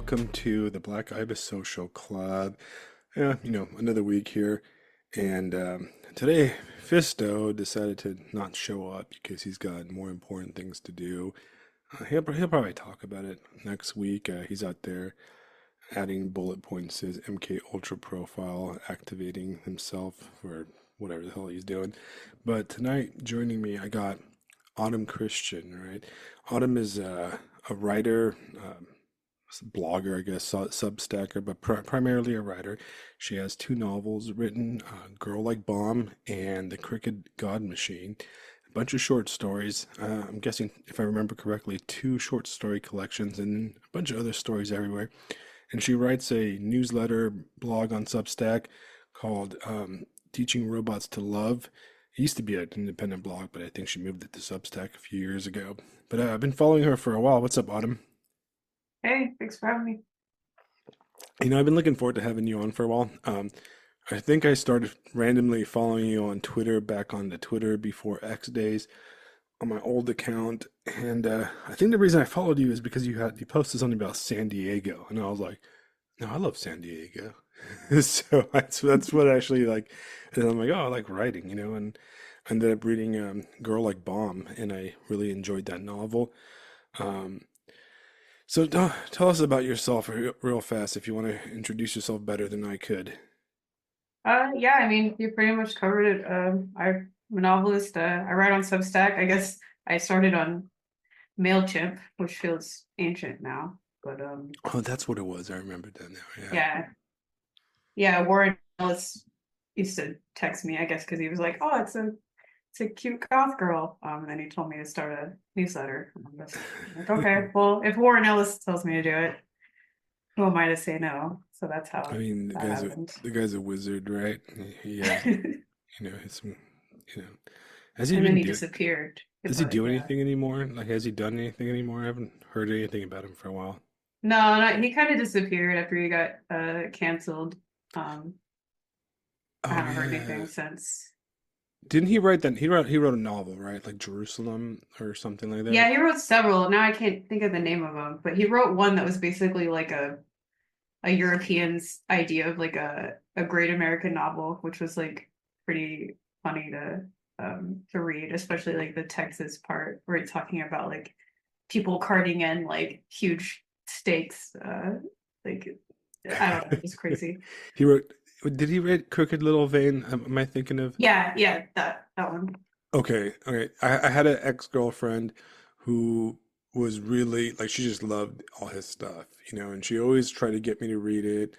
welcome to the Black Ibis Social Club. Yeah, another week here. And today, Fisto decided to not show up because he's got more important things to do. He'll probably talk about it next week. He's out there adding bullet points to his MK Ultra profile, activating himself for whatever the hell he's doing. But tonight, joining me, I got Autumn Christian, right? Autumn is a writer, blogger, I guess, Substacker, but primarily a writer. She has two novels written, Girl Like Bomb and The Crooked God Machine. A bunch of short stories. I'm guessing, if I remember correctly, two short story collections and a bunch of other stories everywhere. And she writes a newsletter blog on Substack called Teaching Robots to Love. It used to be an independent blog, but I think she moved it to Substack a few years ago. But I've been following her for a while. What's up, Autumn? Hey, thanks for having me. I've been looking forward to having you on for a while. I think I started randomly following you on Twitter back on the Twitter before X days on my old account, and I think the reason I followed you is because you posted something about San Diego, and I was like, no, I love San Diego. So that's what actually like, and I'm like, oh, I like writing, and I ended up reading Girl Like Bomb, and I really enjoyed that novel. Um, so tell us about yourself real fast if you want to introduce yourself better than I could. Yeah, I mean, you pretty much covered it. I'm a novelist. I write on Substack. I guess I started on MailChimp, which feels ancient now. But Oh, that's what it was. I remember that now. Yeah. yeah, yeah. Warren Ellis used to text me, I guess, because he was like, "Oh, it's a cute goth girl." And then he told me to start a newsletter. And I'm just like, okay, well, if Warren Ellis tells me to do it, who am I to say no? So that's I how mean, that happened. the guy's a wizard, right? He has, his, has he And then been he do? disappeared. Does he But do yeah. anything anymore? Like, has he done anything anymore? I haven't heard anything about him for a while. No, no, he kind of disappeared after he got canceled. Um, I Oh haven't heard yeah. anything since. Didn't he write that? He wrote a novel, right? Like Jerusalem or something like that. Yeah, he wrote several. Now I can't think of the name of them, but he wrote one that was basically like a European's idea of like a great American novel, which was like pretty funny to read, especially like the Texas part where it's talking about like people carting in like huge stakes. Like I don't know, it's crazy. He wrote. Did he write Crooked Little Vein? Am I thinking of? Yeah, yeah, that one. Okay, okay. I had an ex-girlfriend who was really like she just loved all his stuff, and she always tried to get me to read it.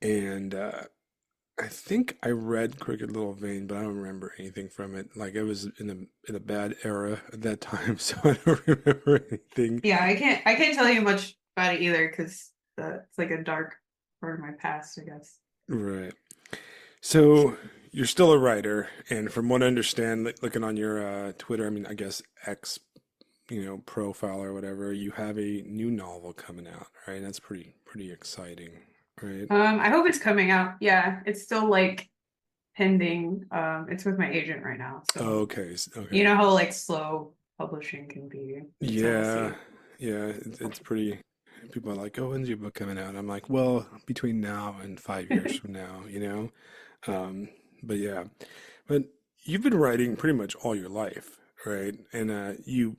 And I think I read Crooked Little Vein, but I don't remember anything from it. Like I was in a bad era at that time, so I don't remember anything. Yeah, I can't tell you much about it either because it's like a dark part of my past, I guess. Right. So you're still a writer, and from what I understand, looking on your Twitter, I mean, I guess X, profile or whatever, you have a new novel coming out, right? That's pretty exciting, right? I hope it's coming out. Yeah, it's still like pending. It's with my agent right now, so Okay, you okay. know how like slow publishing can be. So we'll Yeah, see. yeah, it's pretty. People are like, "Oh, when's your book coming out?" I'm like, "Well, between now and 5 years from now, you know." Um, but yeah, but you've been writing pretty much all your life, right? And you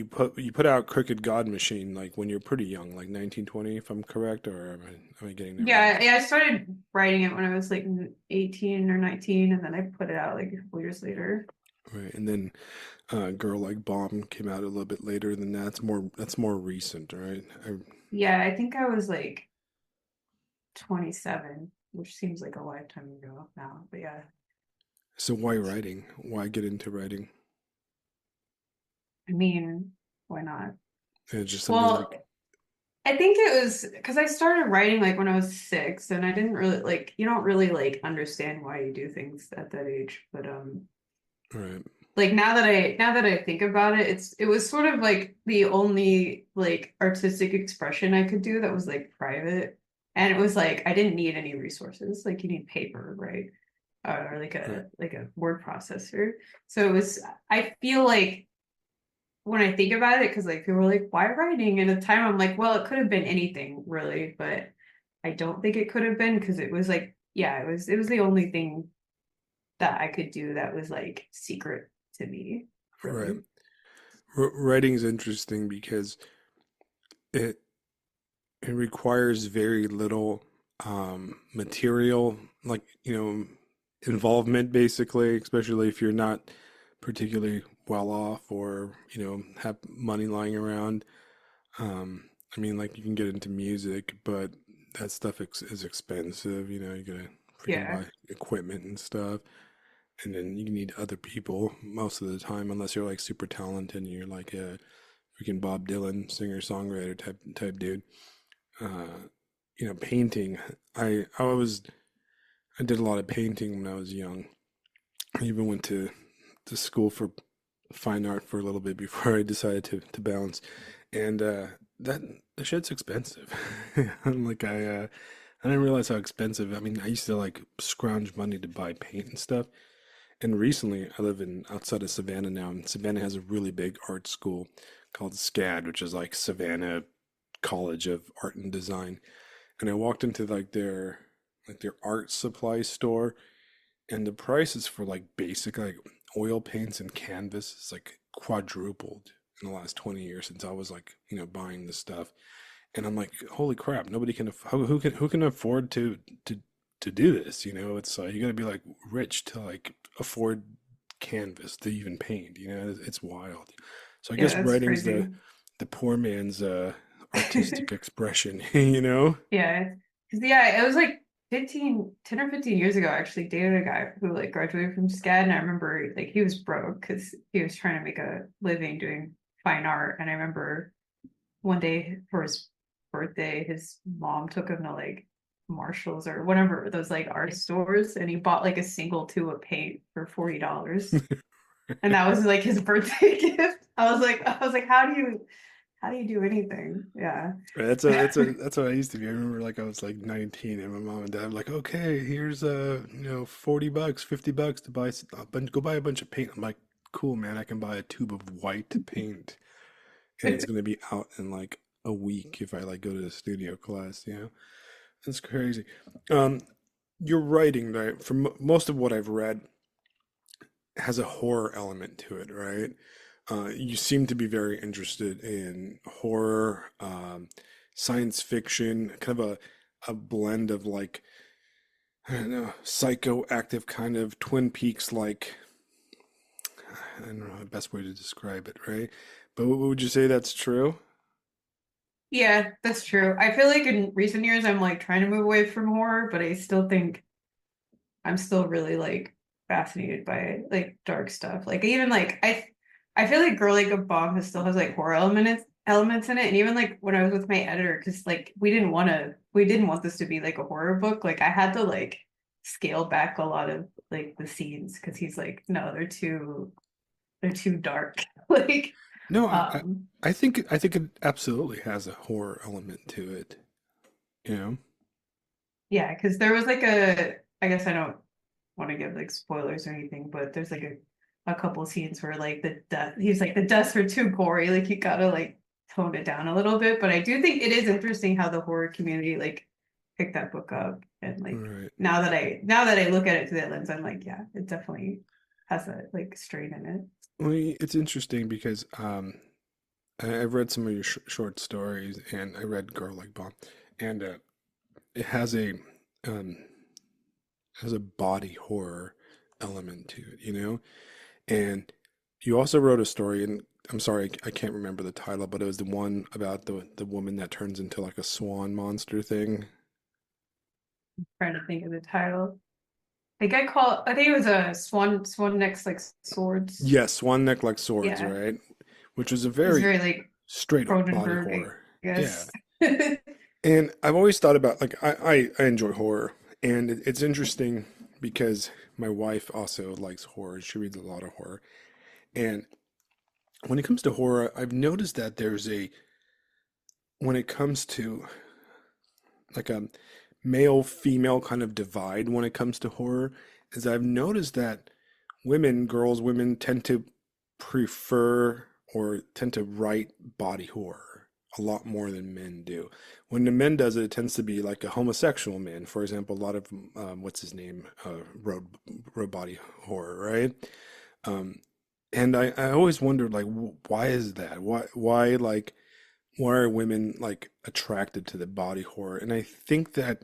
put out Crooked God Machine like when you're pretty young, like 1920, if I'm correct, or am I getting that wrong? Yeah, yeah, I started writing it when I was like 18 or 19, and then I put it out like a couple years later. Right, and then Girl Like Bomb came out a little bit later than that. That's more recent, right? Yeah, I think I was like 27, which seems like a lifetime ago now. But yeah, So why writing? Why get into writing? I mean, why not? It's just something Well, like, I think it was because I started writing like when I was 6, and I didn't really like, you don't really like understand why you do things at that age. But right, like now that I think about it, it was sort of like the only like artistic expression I could do that was like private. And it was like I didn't need any resources. Like you need paper, right? Or like right. a word processor. So it was I feel like when I think about it, because like people were like, why writing? And at the time I'm like, well, it could have been anything really, but I don't think it could have been because it was like, yeah, it was the only thing that I could do that was like secret to me, Right. really. Writing is interesting because it it requires very little material, like, involvement basically, especially if you're not particularly well off or, have money lying around. I mean, like you can get into music, but that stuff is expensive. You gotta freaking Yeah. buy equipment and stuff, and then you need other people most of the time, unless you're like super talented and you're like a freaking Bob Dylan singer-songwriter type dude. Uh, painting. I did a lot of painting when I was young. I even went to school for fine art for a little bit before I decided to bounce. And that the shit's expensive. Like I didn't realize how expensive. I mean, I used to like scrounge money to buy paint and stuff. And recently, I live in outside of Savannah now, and Savannah has a really big art school called SCAD, which is like Savannah College of Art and Design. And I walked into like their art supply store, and the prices for like basic like oil paints and canvas is like quadrupled in the last 20 years since I was like, buying this stuff. And I'm like, holy crap, nobody can who can afford to do this, It's you got to be like rich to like afford canvas to even paint, It's wild. So I Yeah, guess that's writing's the crazy. the poor man's artistic expression, you know? Yeah. Cause yeah, it was like 10 or 15 years ago, I actually dated a guy who like graduated from SCAD. And I remember like he was broke because he was trying to make a living doing fine art. And I remember one day for his birthday, his mom took him to like Marshalls or whatever, those like art stores, and he bought like a single tube of paint for $40. And that was like his birthday gift. I was like, how do you do anything? Yeah. Right, that's what I used to be. I remember like I was like 19 and my mom and dad were like, "Okay, here's $40, $50 to buy go buy a bunch of paint." I'm like, "Cool, man. I can buy a tube of white paint and it's going to be out in like a week if I like go to the studio class. That's crazy. Um your writing, right? From most of what I've read has a horror element to it, right? You seem to be very interested in horror, science fiction, kind of a blend of like, I don't know, psychoactive kind of Twin Peaks like, I don't know the best way to describe it, right? But would you say that's true? Yeah, that's true. I feel like in recent years I'm like trying to move away from horror, but I still think I'm still really like fascinated by like dark stuff. Like even like I feel like Girl Like a Bomb has still has like horror elements in it. And even like when I was with my editor, because like we didn't want this to be like a horror book. Like I had to like scale back a lot of like the scenes because he's like, no, they're too dark. Like No, um I think it absolutely has a horror element to it, you know? yeah, because there was like I guess I don't want to give like spoilers or anything, but there's like a couple scenes where like the death he's like the deaths are too gory, like you gotta like tone it down a little bit. But I do think it is interesting how the horror community like picked that book up and like Right. now that I look at it through that lens, I'm like, yeah, it definitely has a like strain in it. Well, it's interesting because I've read some of your short stories, and I read Girl Like Bomb, and it um, has a body horror element to it. And you also wrote a story, and I'm sorry, I can't remember the title, but it was the one about the woman that turns into like a swan monster thing. Trying to think of the title. I think it was a swan next like swords. Yes, swan neck like swords, Yeah. right? Which was a It's very very like straight up body Cronenberg, I horror. Yeah. guess. And I've always thought about like I enjoy horror, and it's interesting because my wife also likes horror. She reads a lot of horror, and when it comes to horror, I've noticed that there's a when it comes to like a male female kind of divide when it comes to horror, is I've noticed that women tend to prefer. or tend to write body horror a lot more than men do. When the men does it, it tends to be like a homosexual man. For example, a lot of what's his name, wrote body horror, right? Um, and I always wondered like why is that? Why like why are women like attracted to the body horror? And I think that,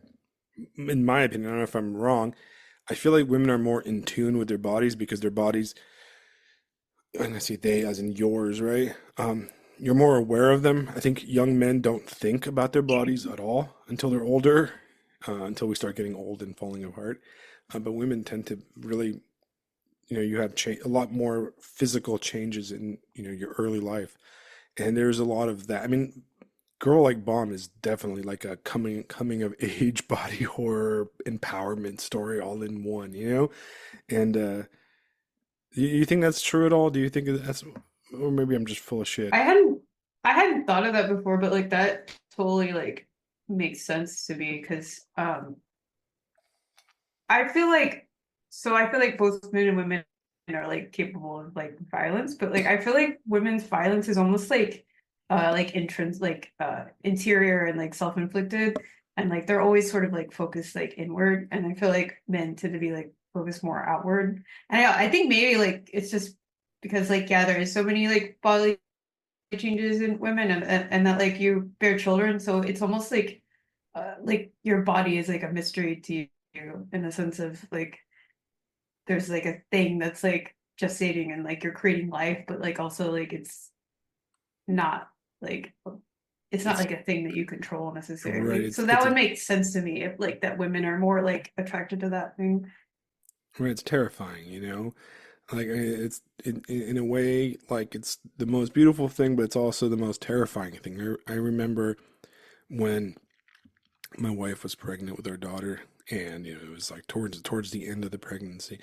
in my opinion, I don't know if I'm wrong, I feel like women are more in tune with their bodies because their bodies, and I say they as in yours, right? You're more aware of them. I think young men don't think about their bodies at all until they're older, until we start getting old and falling apart. But women tend to really, you have a lot more physical changes in, your early life. And there's a lot of that. I mean, Girl Like Bomb is definitely like a coming of age body horror empowerment story all in one, And you think that's true at all? Do you think that's, or maybe I'm just full of shit? I hadn't I hadn't thought of that before, but like that totally like makes sense to me because I feel like I feel like both men and women are like capable of like violence, but like I feel like women's violence is almost like interior and like self-inflicted, and like they're always sort of like focused like inward, and I feel like men tend to be like focused more outward. And I think maybe like it's just because like yeah, there is so many like bodily changes in women, and that like you bear children, so it's almost like your body is like a mystery to you in the sense of like there's like a thing that's like gestating and like you're creating life, but like also like not like it's not It's like a thing that you control right. necessarily. So that would make sense to me if like that women are more like attracted to that thing. Right. It's terrifying, Like it's in a way like it's the most beautiful thing, but it's also the most terrifying thing. I remember when my wife was pregnant with our daughter, and it was like towards the end of the pregnancy,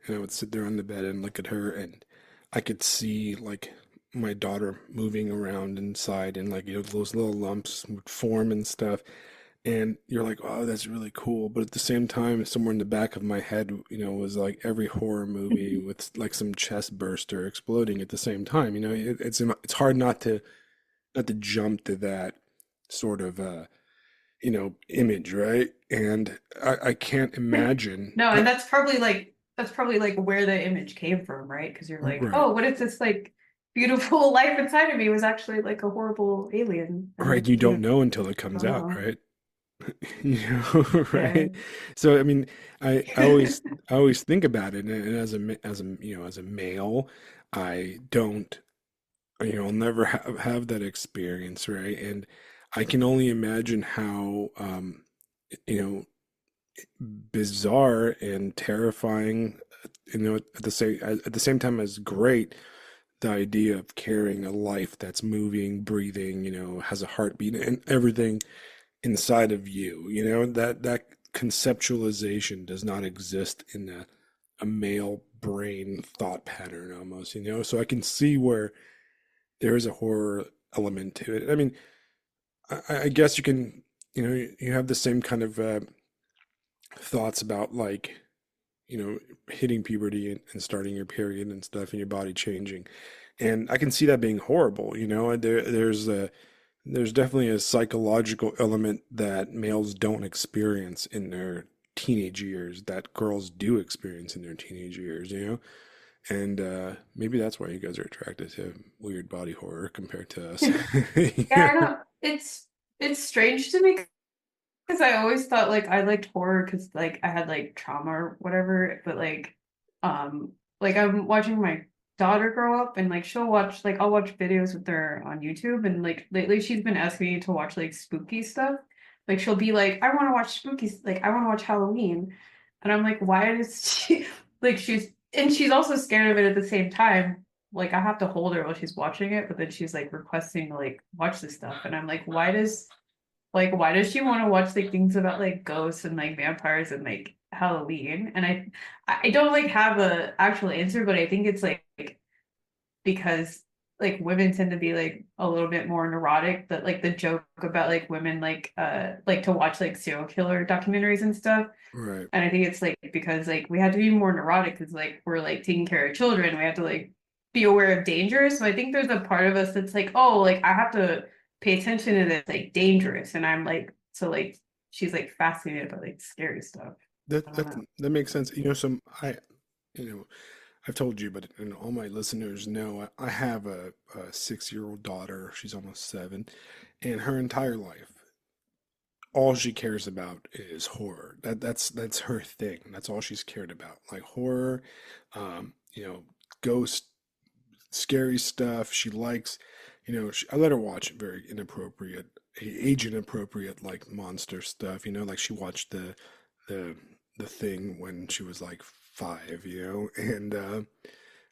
and I would sit there on the bed and look at her, and I could see like my daughter moving around inside, and like those little lumps would form and stuff, and you're like, oh, that's really cool. But at the same time, somewhere in the back of my head, was like every horror movie with like some chest burster exploding at the same time. It's hard not to jump to that sort of image, right? And I can't imagine. No, and that's probably like where the image came from, right? Because you're like, Right, oh, what if this like beautiful life inside of me was actually like a horrible alien? right. And You you don't know until it comes don't out, know. right? Yeah. Right? So I mean, I always think about it, and as a male, I don't, I'll never have that experience, right? And I can only imagine how, you know, bizarre and terrifying, at the same time as great, the idea of carrying a life that's moving, breathing, has a heartbeat and everything inside of you, that conceptualization does not exist in a male brain thought pattern almost, so I can see where there is a horror element to it. I mean, I guess you can, you have the same kind of thoughts about like, hitting puberty and starting your period and stuff and your body changing. And I can see that being horrible, and there's definitely a psychological element that males don't experience in their teenage years that girls do experience in their teenage years. And maybe that's why you guys are attracted to weird body horror compared to us. Yeah, I know. It's strange to me because I always thought like I liked horror because like I had like trauma or whatever, but like I'm watching my daughter grow up and like she'll watch like I'll watch videos with her on YouTube, and like lately she's been asking me to watch like spooky stuff. Like she'll be like, I want to watch like I want to watch Halloween. And I'm like, why does she like she's also scared of it at the same time. Like I have to hold her while she's watching it, but then she's like requesting to like watch this stuff. And I'm like, why does she want to watch like things about like ghosts and like vampires and like Halloween? And I don't like have a actual answer, but I think it's like because like women tend to be like a little bit more neurotic, that like the joke about like women like to watch like serial killer documentaries and stuff. Right. And I think it's like because like we had to be more neurotic because like we're like taking care of children. We have to like be aware of danger. So I think there's a part of us that's like, oh, like I have to pay attention to this, like dangerous. And I'm like, so like she's like fascinated by like scary stuff. I That don't that know. that makes sense. Some you know, I've told you, but all my listeners know I have a 6-year-old daughter. She's almost 7, and her entire life, all she cares about is horror. That's her thing. That's all she's cared about, like horror, um, you know, ghost, scary stuff. She likes, I let her watch very inappropriate, age inappropriate, like monster stuff. Like she watched the the thing when she was like 5,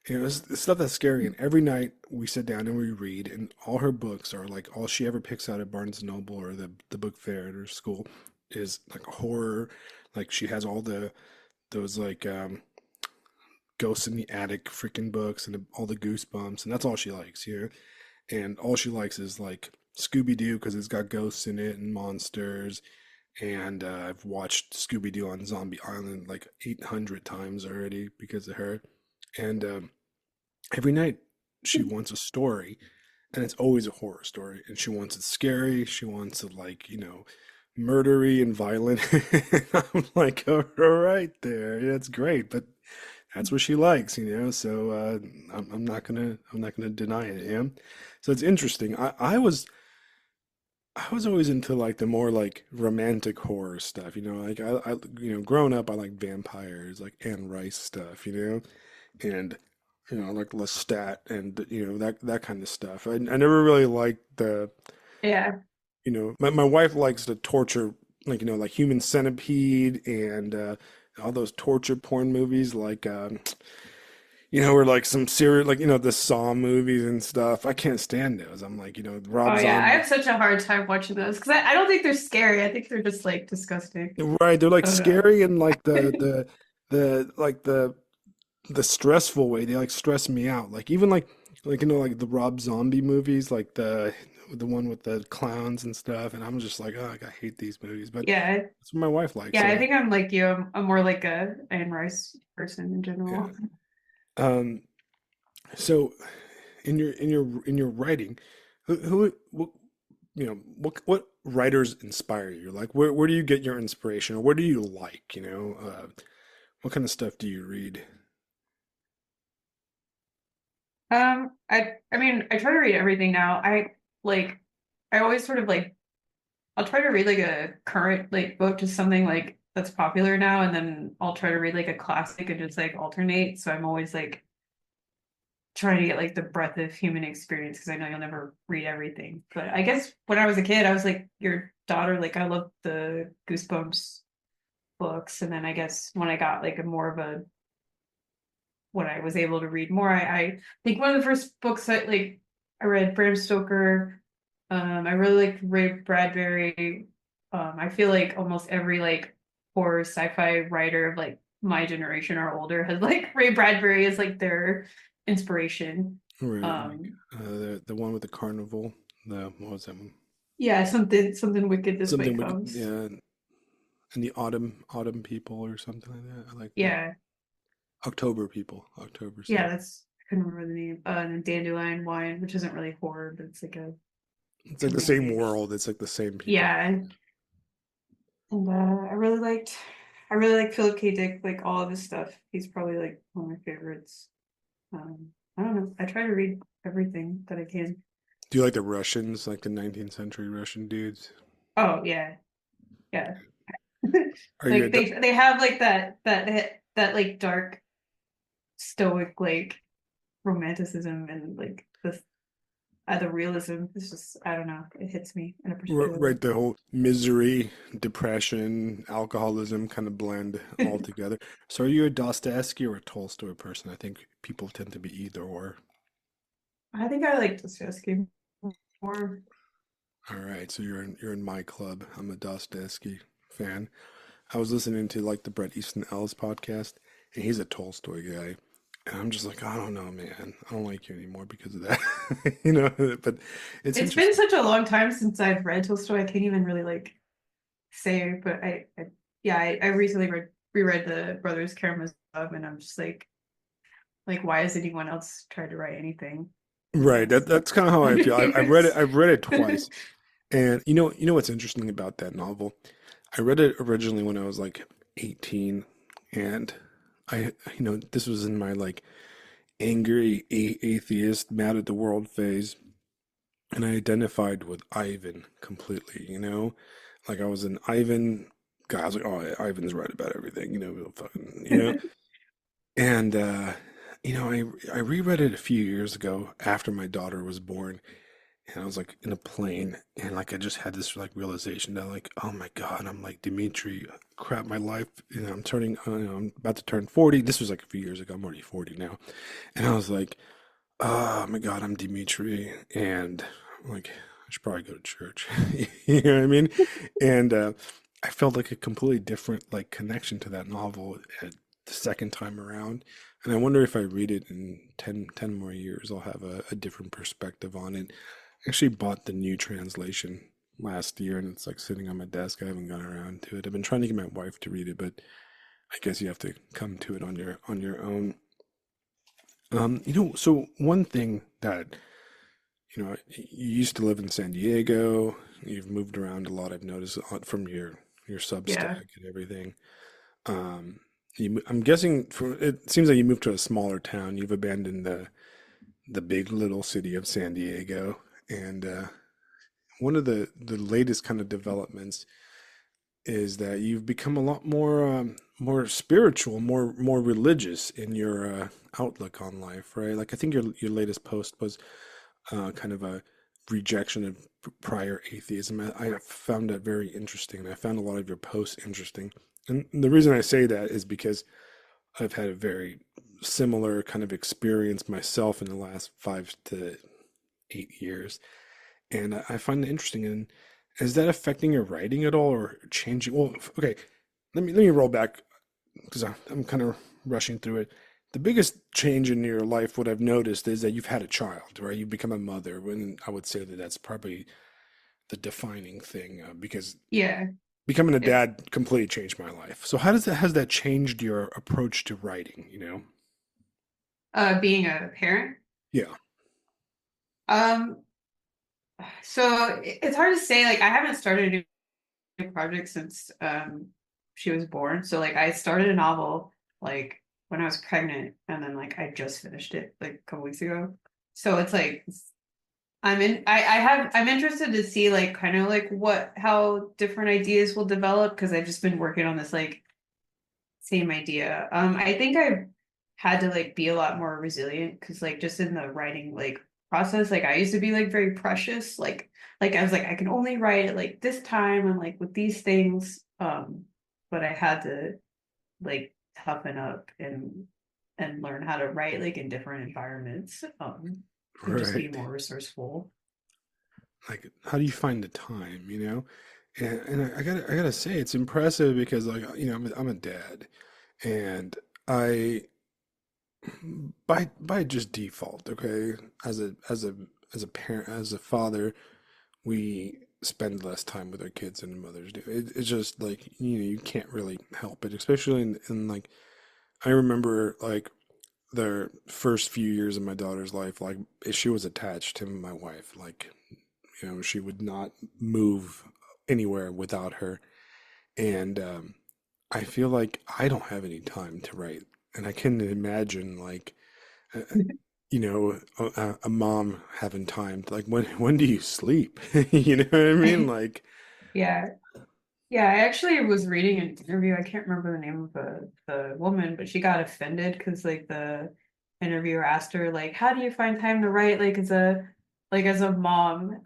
and it's stuff that's scary. And every night we sit down and we read, and all her books are like all she ever picks out at Barnes and Noble or the book fair at her school is like horror. Like she has all those like Ghosts in the Attic freaking books and all the Goosebumps, and that's all she likes, And all she likes is like Scooby Doo because it's got ghosts in it and monsters. And I've watched Scooby Doo on Zombie Island like 800 times already because of her. And every night she wants a story, and it's always a horror story. And she wants it scary. She wants it like, murdery and violent. I'm like, all right there. Yeah, it's great, but that's what she likes, So I'm not gonna deny it, yeah. So it's interesting. I was always into like the more like romantic horror stuff, like growing up I like vampires, like Anne Rice stuff, and like Lestat and that kind of stuff. I never really liked the Yeah. my wife likes to torture, like like Human Centipede and all those torture porn movies, like or like some serial, like the Saw movies and stuff. I can't stand those. I'm like, Oh Rob yeah. I Zombie. have such a hard time watching those because I don't think they're scary. I think they're just like disgusting. Right, they're like I don't know. scary and like the stressful way. They like stress me out. Like even like like the Rob Zombie movies, like the one with the clowns and stuff. And I'm just like, oh, like, I hate these movies. But Yeah. that's what my wife likes. Yeah, I So think I'm like you. I'm more like a Anne Rice person in yeah. general. Um. So in your writing, what, what writers inspire you? Like where do you get your inspiration, or what do you like? What kind of stuff do you read? I mean, I try to read everything now. Like I always sort of like I'll try to read like a current like book, just something like that's popular now, and then I'll try to read like a classic and just like alternate. So I'm always like trying to get like the breadth of human experience because I know you'll never read everything. But I guess when I was a kid, I was like your daughter, like I loved the Goosebumps books. And then I guess when I got like a more of a when I was able to read more, I think one of the first books I read Bram Stoker. I really liked Ray Bradbury. I feel like almost every like horror sci-fi writer of like my generation or older has like Ray Bradbury as like their inspiration. Right, like Um, the one with the carnival. The What was that one? yeah, something wicked this way Something we could, comes. yeah, and the autumn people or something like that. I like that. Yeah, October people, October yeah, stuff. that's I couldn't remember the name. And then Dandelion Wine, which isn't really horror, but it's like a It's like the same romantic. world. It's like the same people. Yeah, and I really like Philip K. Dick, like all of his stuff. He's probably like one of my favorites. I don't know. I try to read everything that I can. Do you like the Russians, like the 19th century Russian dudes? Oh yeah, yeah. Are you a Like do- they have like that like dark stoic like romanticism and like the realism. It's just I don't know. It hits me in a particular way. right, the whole misery, depression, alcoholism kind of blend all together. So are you a Dostoevsky or a Tolstoy person? I think people tend to be either or. I think I like Dostoevsky more. All right, so you're in my club. I'm a Dostoevsky fan. I was listening to like the Bret Easton Ellis podcast, and he's a Tolstoy guy. And I'm just like, I don't know, man. I don't like you anymore because of that. But it's It's been interesting. such a long time since I've read Tolstoy. I can't even really like say, but I recently reread the Brothers Karamazov, and I'm just like Like, why has anyone else tried to write anything Right. else? That's kind of how I feel. I've read it. I've read it twice, and you know what's interesting about that novel? I read it originally when I was like 18, and this was in my like angry atheist, mad at the world phase, and I identified with Ivan completely. Like I was an Ivan guy. I was like, oh, yeah, Ivan's right about everything. Fucking. And I reread it a few years ago after my daughter was born, and I was like in a plane, and like I just had this like realization that like, oh my God, I'm like Dimitri, crap, my life. I'm about to turn 40. This was like a few years ago. I'm already 40 now, and I was like, oh my God, I'm Dimitri, and I'm like, I should probably go to church. You know what I mean? And I felt like a completely different like connection to that novel at the second time around. And I wonder if I read it in ten more years, I'll have a different perspective on it. I actually bought the new translation last year, and it's like sitting on my desk. I haven't gone around to it. I've been trying to get my wife to read it, but I guess you have to come to it on your own. So one thing that, you used to live in San Diego, you've moved around a lot, I've noticed from your Yeah. Substack and everything. Um, I'm guessing it seems like you moved to a smaller town. You've abandoned the big little city of San Diego, and one of the latest kind of developments is that you've become a lot more spiritual, more religious in your outlook on life, right? Like I think your latest post was kind of a rejection of prior atheism. I found that very interesting. I found a lot of your posts interesting. And the reason I say that is because I've had a very similar kind of experience myself in the last 5 to 8 years. And I find it interesting. And is that affecting your writing at all or changing? Well, okay, let me roll back because I'm kind of rushing through it. The biggest change in your life, what I've noticed, is that you've had a child, right? You've become a mother. When I would say that that's probably the defining thing, because Yeah. becoming a It, dad completely changed my life. So how does that has that changed your approach to writing? being a parent. Yeah. Um, so it's hard to say. Like, I haven't started a new project since she was born. So like, I started a novel like when I was pregnant, and then like I just finished it like a couple weeks ago. So it's like I'm interested to see like kind of like how different ideas will develop because I've just been working on this like same idea. I think I've had to like be a lot more resilient because like just in the writing like process, like I used to be like very precious, like I was like I can only write at like this time and like with these things. But I had to like toughen up and learn how to write like in different environments, and just be Right. more resourceful. Like, how do you find the time, And I gotta say, it's impressive because, like, I'm a dad, and I, by just default, okay, as a parent, as a father, we spend less time with our kids than mothers do. It's just like, you can't really help it, especially in like, I remember like the first few years of my daughter's life, like she was attached to my wife, like, she would not move anywhere without her. And I feel like I don't have any time to write. And I can imagine, like, uh, a mom having time. Like, when do you sleep? You know what I mean? Like, Yeah. Yeah, I actually was reading an interview. I can't remember the name of the woman, but she got offended because like the interviewer asked her like, "How do you find time to write like as a mom?"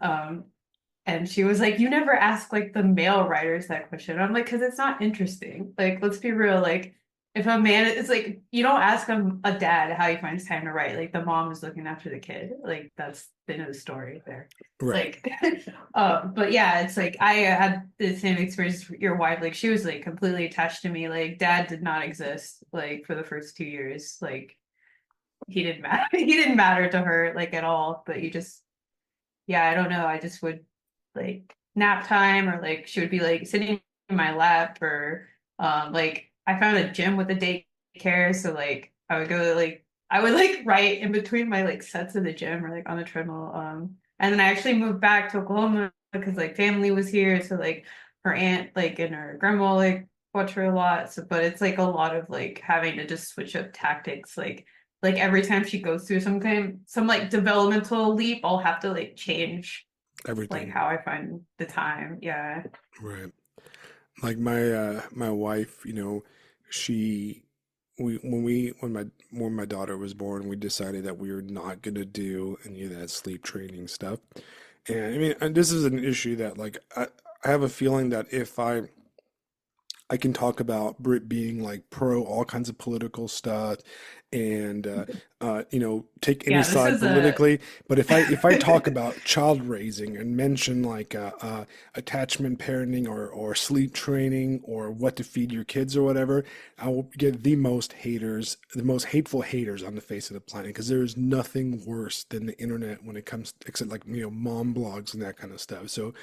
And she was like, "You never ask like the male writers that question." I'm like, "Because it's not interesting. Like, let's be real. Like, if a man, it's like you don't ask a dad how he finds time to write. Like, the mom is looking after the kid. Like, that's the end of the story there. right, Like, but yeah, it's like I had the same experience with your wife. Like, she was like completely attached to me. Like, dad did not exist like for the first 2 years. Like, he didn't matter. He didn't matter to her like at all. But you just yeah, I don't know. I just would like nap time or like she would be like sitting in my lap or like I found a gym with a daycare. So like I would go like I would like write in between my like sets in the gym or like on the treadmill. And then I actually moved back to Oklahoma because like family was here. So like her aunt like and her grandma like watch her a lot. So but it's like a lot of like having to just switch up tactics. Like every time she goes through some like developmental leap, I'll have to like change like Everything. how I find the time. Yeah. Right. Like my wife, she when my daughter was born, we decided that we were not gonna do any of that sleep training stuff. And I mean, and this is an issue that like I have a feeling that if I can talk about Brit being like pro all kinds of political stuff and take any Yeah, this side is a politically. But if I talk about child raising and mention like attachment parenting or sleep training or what to feed your kids or whatever, I will get the most haters, the most hateful haters on the face of the planet because there is nothing worse than the internet when it comes except like mom blogs and that kind of stuff. So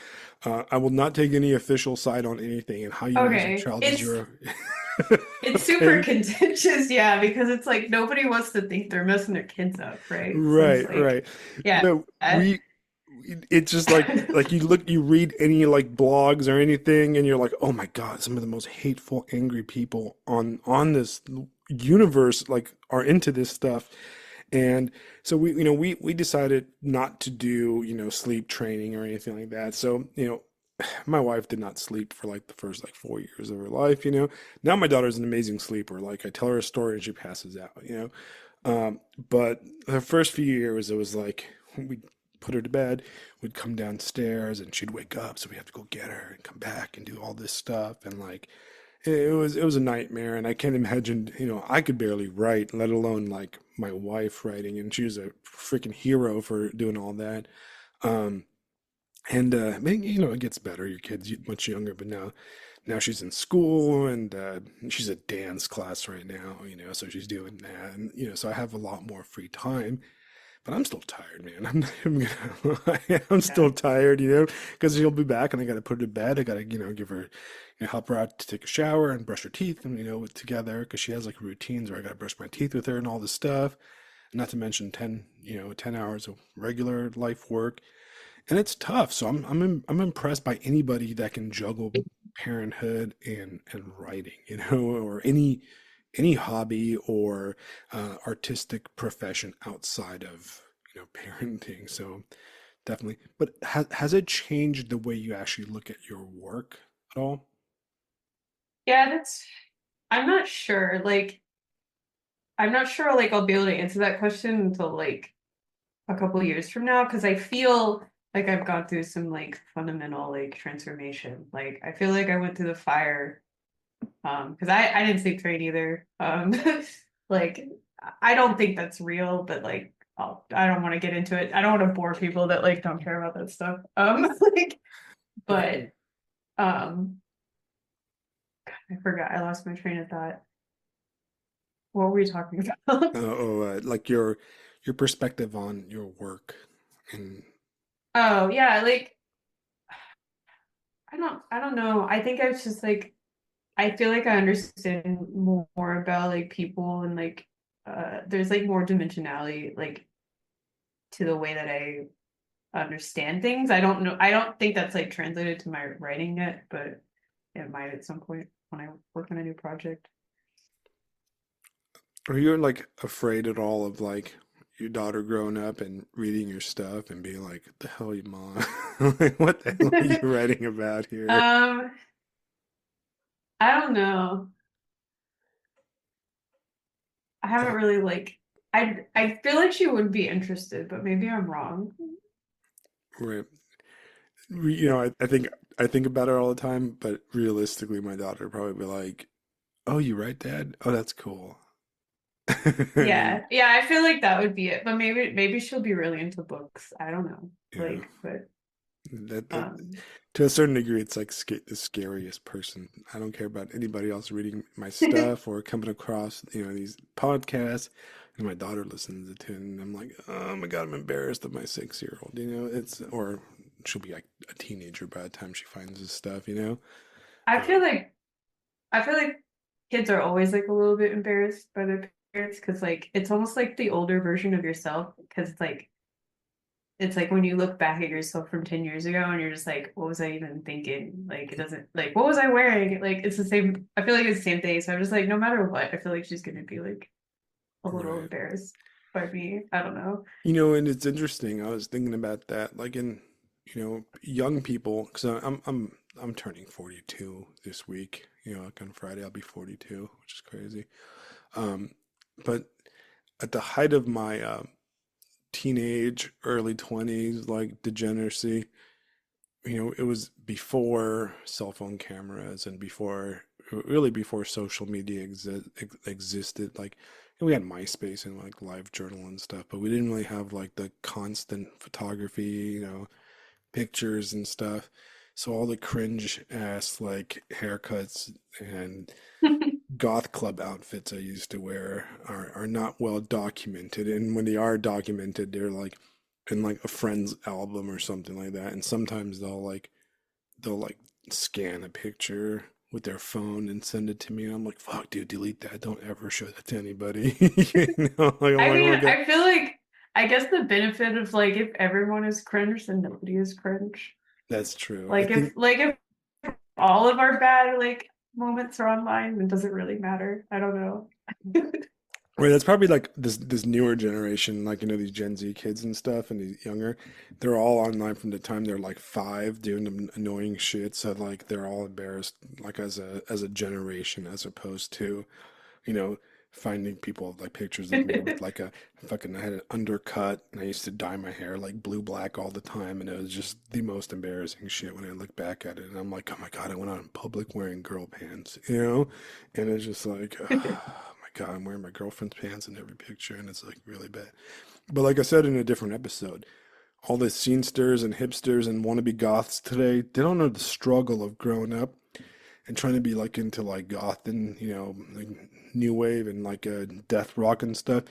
I will not take any official side on anything, and how you raise your okay. child is It's your It's super okay. contentious, yeah, because it's like nobody wants to think they're messing their kids up, right? So it's Right, like, right. yeah. No, it's just like you read any like blogs or anything, and you're like, oh my God, some of the most hateful, angry people on this universe like are into this stuff. And so we decided not to do, sleep training or anything like that. So, my wife did not sleep for like the first like 4 years of her life, Now my daughter's an amazing sleeper. Like I tell her a story and she passes out. But the first few years it was like we'd put her to bed, we'd come downstairs and she'd wake up, so we have to go get her and come back and do all this stuff and like it was a nightmare. And I can't imagine, I could barely write, let alone like my wife writing, and she was a freaking hero for doing all that. Um, and it gets better. Your kid's much younger, but now she's in school and she's a dance class right now. So she's doing that, and so I have a lot more free time. But I'm still tired, man. I'm not even gonna lie. I'm Yeah. still tired, because she'll be back, and I gotta put her to bed. I gotta, give her, help her out to take a shower and brush her teeth, and together, because she has like routines where I gotta brush my teeth with her and all this stuff. Not to mention 10 hours of regular life work, and it's tough. So I'm impressed by anybody that can juggle parenthood and writing, or any hobby or artistic profession outside of parenting. So definitely. But has it changed the way you actually look at your work at all? Yeah, I'm not sure. I'm not sure like I'll be able to answer that question until like a couple years from now because I feel like I've gone through some like fundamental like transformation. Like I feel like I went through the fire because I didn't sleep train either. Like I don't think that's real, but like I don't want to get into it. I don't want to bore people that like don't care about that stuff. Like but um I forgot. I lost my train of thought. What were we talking about? Like your perspective on your work and Oh yeah, like I don't know. I think I was just like I feel like I understand more about like people and like there's like more dimensionality like to the way that I understand things. I don't know. I don't think that's like translated to my writing yet, but it might at some point when I work on a new project. are you like afraid at all of like your daughter growing up and reading your stuff and being like, "The hell, you mom? Like, what the hell are you writing about here?" um, I don't know. I haven't really like I feel like she would be interested, but maybe I'm wrong. Right. I think about it all the time, but realistically, my daughter would probably be like, "Oh, you write, Dad? Oh, that's cool." And Yeah. Yeah, I feel like that would be it. But maybe she'll be really into books. I don't know. yeah, Like, but that um to a certain degree, it's like the scariest person. I don't care about anybody else reading my stuff or coming across, these podcasts. And my daughter listens to it, and I'm like, oh my God, I'm embarrassed of my 6-year-old. Or she'll be like a teenager by the time she finds this stuff. I feel Um, like I feel like kids are always like a little bit embarrassed by their because like it's almost like the older version of yourself because it's like when you look back at yourself from 10 years ago and you're just like, what was I even thinking? Like, it doesn't, like, what was I wearing? Like, it's the same, I feel like it's the same thing. So I'm just like, no matter what, I feel like she's going to be like a little Right. embarrassed by me. I don't know. And it's interesting. I was thinking about that, like in, young people, because I'm turning 42 this week. Like on Friday I'll be 42, which is crazy. Um, but at the height of my teenage, early 20s, like degeneracy, it was before cell phone cameras and really before social media existed. Like, we had MySpace and like LiveJournal and stuff, but we didn't really have like the constant photography, pictures and stuff. So all the cringe ass like haircuts and goth club outfits I used to wear are not well documented. And when they are documented, they're like in like a friend's album or something like that. And sometimes they'll like scan a picture with their phone and send it to me. And I'm like, fuck, dude, delete that. Don't ever show that to anybody. Like I'm I like, oh mean, my God. I feel like, I guess the benefit of like, if everyone is cringe, then nobody is cringe. That's true. I think Like, if all of our bad, like, moments are online, then does it really matter? I don't know. right, that's probably like this newer generation, like these Gen Z kids and stuff, and these younger, they're all online from the time they're like 5, doing annoying shit. So like they're all embarrassed, like as a generation, as opposed to, you know, finding people like pictures of me with like a fucking, I had an undercut and I used to dye my hair like blue black all the time, and it was just the most embarrassing shit when I look back at it. And I'm like, oh my God, I went out in public wearing girl pants, and it's just like, oh my God, I'm wearing my girlfriend's pants in every picture, and it's like really bad. But like I said in a different episode, all the scenesters and hipsters and wannabe goths today, they don't know the struggle of growing up and trying to be like into like goth and like new wave and like death rock and stuff.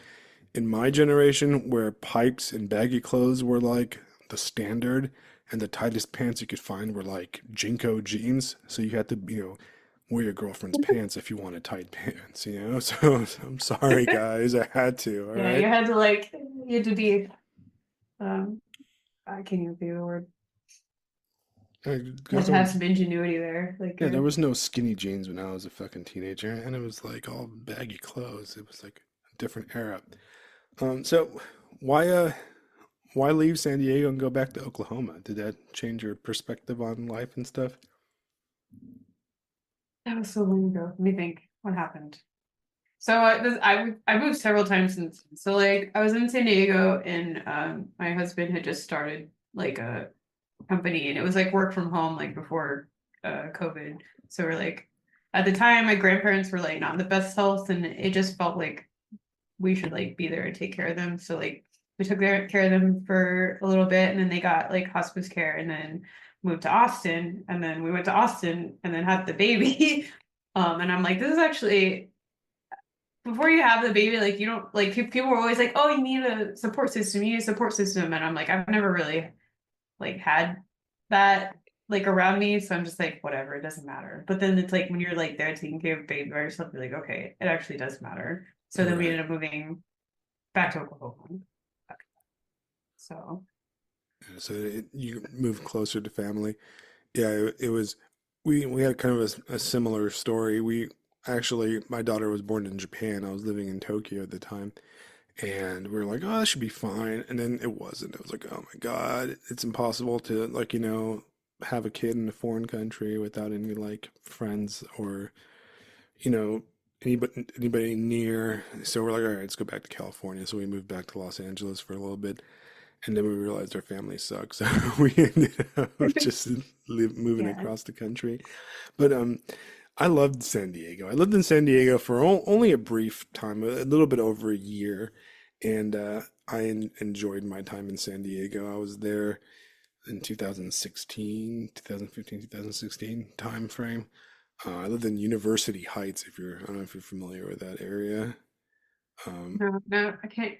In my generation, where pipes and baggy clothes were like the standard, and the tightest pants you could find were like Jinko jeans, so you had to wear your girlfriend's pants if you wanted tight pants. So I'm sorry guys, I had to. All Yeah, right. you had to be, um, I can't even think of the word. You had Because to have some ingenuity there. yeah, there was no skinny jeans when I was a fucking teenager, and it was like all baggy clothes. It was like a different era. So why leave San Diego and go back to Oklahoma? Did that change your perspective on life and stuff? That was so long ago. Let me think. What happened? So I moved several times since. So like I was in San Diego and my husband had just started like a company and it was like work from home like before COVID. So we're like at the time my grandparents were like not in the best health and it just felt like we should like be there and take care of them. So like we took care of them for a little bit and then they got like hospice care and then moved to Austin and then we went to Austin and then had the baby. And I'm like, this is actually before you have the baby, like you don't like people were always like, oh, you need a support system, you need a support system. And I'm like, I've never really like had that like around me. So I'm just like, whatever, it doesn't matter. But then it's like when you're like there taking care of baby by yourself, you're like, okay, it actually does matter. So then we Right. ended up moving back to Oklahoma. So So you moved closer to family. Yeah, it was. We had kind of a similar story. We actually, my daughter was born in Japan. I was living in Tokyo at the time, and we were like, oh, that should be fine. And then it wasn't. It was like, oh my God, it's impossible to like have a kid in a foreign country without any like friends or you know, anybody near. So we're like, all right, let's go back to California. So we moved back to Los Angeles for a little bit, and then we realized our family sucks. So we ended up just moving yeah. across the country. But I loved San Diego. I lived in San Diego for only a brief time, a little bit over a year, and I enjoyed my time in San Diego. I was there in 2016, 2015, 2016 time frame. I lived in University Heights, I don't know if you're familiar with that area. Um, No, no, I can't.